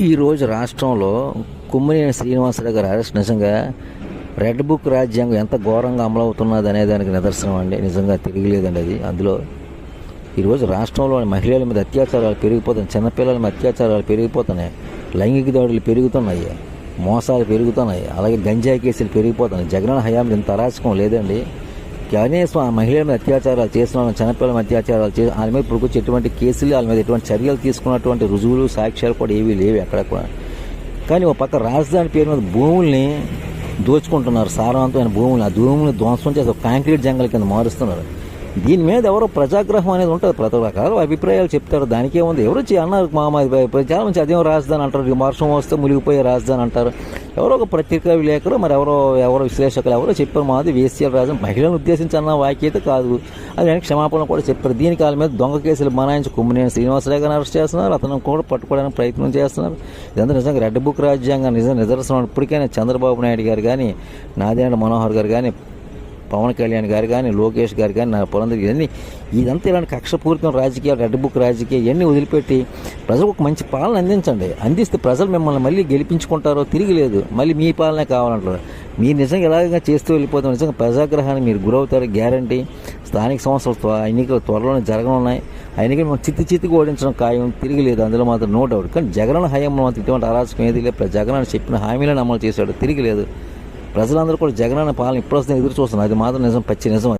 ఈరోజు రాష్ట్రంలో కుమ్మనేని శ్రీనివాసరావు గారి అరెస్ట్ నిజంగా రెడ్ బుక్ రాజ్యాంగం ఎంత ఘోరంగా అమలవుతున్నది అనే దానికి నిదర్శనం అండి. నిజంగా తిరిగిలేదండి అది. అందులో ఈరోజు రాష్ట్రంలో మహిళల మీద అత్యాచారాలు పెరిగిపోతున్నాయి, చిన్నపిల్లల మీద అత్యాచారాలు పెరిగిపోతున్నాయి, లైంగిక దాడులు పెరుగుతున్నాయి, మోసాలు పెరుగుతున్నాయి, అలాగే గంజాయి కేసులు పెరిగిపోతున్నాయి. జగన్ హయాంలో ఇంత అరాచకం లేదండి. కనీసం ఆ మహిళల మీద అత్యాచారాలు చేసిన వాళ్ళని, చిన్నపిల్లల మీద అత్యాచారాలు చేసి వాళ్ళ మీద ఇప్పుడు ఎటువంటి కేసులు, వాళ్ళ మీద ఎటువంటి చర్యలు తీసుకున్నటువంటి రుజువులు, సాక్ష్యాలు కూడా ఏవీ లేవు ఎక్కడ కూడా. కానీ ఒక పక్క రాజధాని పేరు మీద భూముల్ని దోచుకుంటున్నారు, సారవంతమైన భూములు. ఆ భూముల్ని ధ్వంసం చేసి ఒక కాంక్రీట్ జంగల్ కింద మారుస్తున్నారు. దీని మీద ఎవరో ప్రజాగ్రహం అనేది ఉంటుంది, ప్రతి రకాల అభిప్రాయాలు చెప్తారు. దానికే ఉంది. ఎవరో అన్నారు చాలా మంచి అదేం రాజధాని అంటారు, వర్షం వస్తే మునిగిపోయే రాజధాని అంటారు. ఎవరో ఒక పత్రికా విలేకరు, మరి ఎవరో విశ్లేషకులు ఎవరో చెప్పారు మాది వేసీఆర్ రాజధాని, మహిళలను ఉద్దేశించి అన్న వాక్యత కాదు అది. వెనక్కి క్షమాపణ కూడా చెప్పారు. దీనికి వాళ్ళ మీద దొంగ కేసులు బనాయించి కుమ్మనేని శ్రీనివాసరావు గారిని అరెస్ట్ చేస్తున్నారు, అతను కూడా పట్టుకోవడానికి ప్రయత్నం చేస్తున్నారు. ఇదంతా నిజంగా రెడ్ బుక్ రాజ్యాంగం నిదర్శనం. ఇప్పటికైనా చంద్రబాబు నాయుడు గారు కానీ, నాదేంద్ర మనోహర్ గారు కానీ, పవన్ కళ్యాణ్ గారు కానీ, లోకేష్ గారు కానీ, నా పురంధర్ ఇదంతా ఇలాంటి కక్షపూరితం రాజకీయాలు, రెడ్ బుక్ రాజకీయాలు ఇవన్నీ వదిలిపెట్టి ప్రజలకు ఒక మంచి పాలన అందించండి. అందిస్తే ప్రజలు మిమ్మల్ని మళ్ళీ గెలిపించుకుంటారో తిరిగి లేదు, మళ్ళీ మీ పాలనే కావాలంటారు. మీరు నిజంగా ఎలాగ చేస్తూ వెళ్ళిపోతాం, నిజంగా ప్రజాగ్రహానికి మీరు గురవుతారు గ్యారంటీ. స్థానిక సంస్థలు ఎన్నికలు త్వరలోనే జరగనున్నాయి. ఆ ఎన్నికలు మనం చిత్తికి ఓడించడం ఖాయం, తిరిగి లేదు, అందులో మాత్రం నో డౌట్. కానీ జగన్ హయాంలో మాత్రం ఇటువంటి అరాచకం ఏది లేదు. జగన్ చెప్పిన హామీలను అమలు చేశాడు, తిరిగి లేదు. ప్రజలందరూ కూడా జగన్ పాలన ఇప్పుడు వస్తే ఎదురు చూస్తున్నారు. అది మాత్రం నిజం, పచ్చి నిజం.